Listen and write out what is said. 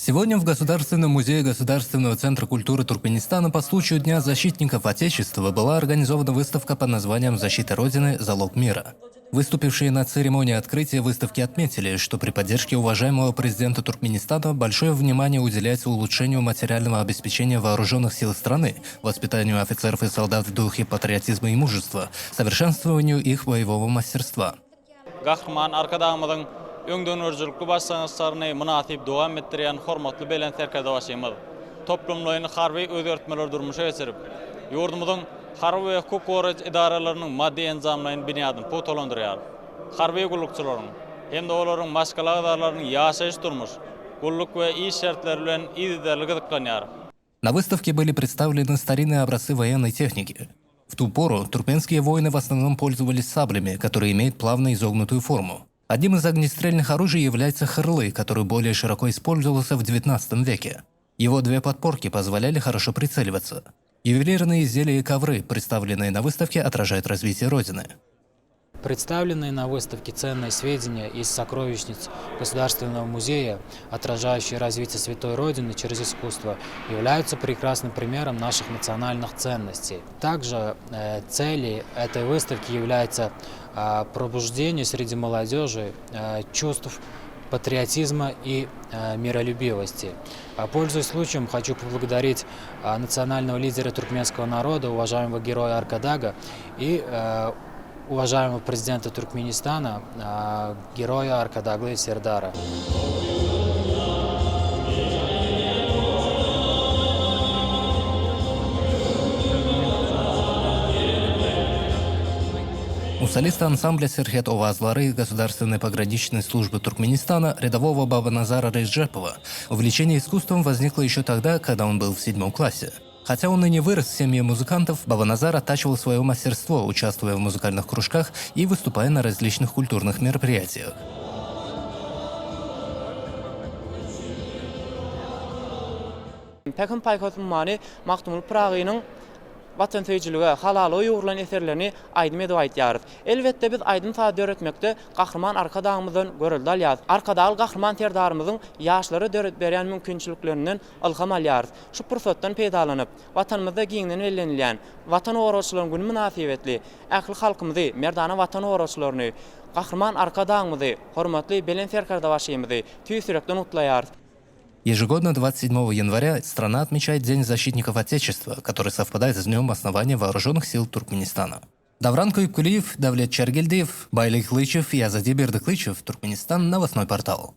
Сегодня в Государственном музее Государственного центра культуры Туркменистана по случаю Дня защитников Отечества была организована выставка под названием «Защита Родины. Залог мира». Выступившие на церемонии открытия выставки отметили, что при поддержке уважаемого президента Туркменистана большое внимание уделяется улучшению материального обеспечения вооруженных сил страны, воспитанию офицеров и солдат в духе патриотизма и мужества, совершенствованию их боевого мастерства. Öňdönürjülükli başlangyçlaryny munasip dowam etdirýän hormatly belen serkerdaşymyz. Toplumlaryny harby özgertmeler durmuşa geçirip, ýurdumyzyň harby we hukuk gorajy idaralarynyň maddi enzamlaryny binýadyny potolandyrýar. Harby gullukçylaryň hem-de olaryň başga agdarlarynyň ýaşaýyş durmuş, gulluk we iş şertleri bilen ýyzderligi dyklanýar. На выставке были представлены старинные образцы военной техники. В ту пору туркменские воины в основном пользовались саблями, которые имеют плавно изогнутую форму. Одним из огнестрельных оружий является хырлы, который более широко использовался в XIX веке. Его две подпорки позволяли хорошо прицеливаться. Ювелирные изделия и ковры, представленные на выставке, отражают развитие Родины. Представленные на выставке ценные сведения из сокровищниц Государственного музея, отражающие развитие Святой Родины через искусство, являются прекрасным примером наших национальных ценностей. Также целью этой выставки является пробуждение среди молодежи чувств патриотизма и миролюбивости. Пользуясь случаем, хочу поблагодарить национального лидера туркменского народа, уважаемого героя Аркадага, и уважаемого президента Туркменистана, героя Аркадаглы Сердара. У солиста ансамбля «Серхет Овазлары» Государственной пограничной службы Туркменистана рядового Бабаназара Режепова увлечение искусством возникло еще тогда, когда он был в 7 классе. Хотя он и не вырос в семье музыкантов, Бабаназар оттачивал свое мастерство, участвуя в музыкальных кружках и выступая на различных культурных мероприятиях. Vatanseverçiligi, halala ýurulan eserlerini aýdym edip aýtýarys. Elbetde biz aýdym taýda öğretmekde gahrman arkadağımyzdan görüldi alýarys. Arkadagy gahrman terdarymyzyň ýaşlary döret berýän mümkinçiliklerinden ilham alýarys. Şu pursatdan peýdalanyp, watanymyzda giňden ellenilýän Watan Ogaçylaryň güni münasibetli ähli halkymyzy, merdana watan ogaçylaryny, gahrman arkadağymyzy, hormatly belen serkerdaşymyzy tüýsürekden utlaýarys. Ежегодно 27 января страна отмечает День защитников Отечества, который совпадает с днем основания вооруженных сил Туркменистана. Давран Куйбкулиев, Давлет Чергельдиев, Байлик Лычев и Азади Бердыклычев, Туркменистан, новостной портал.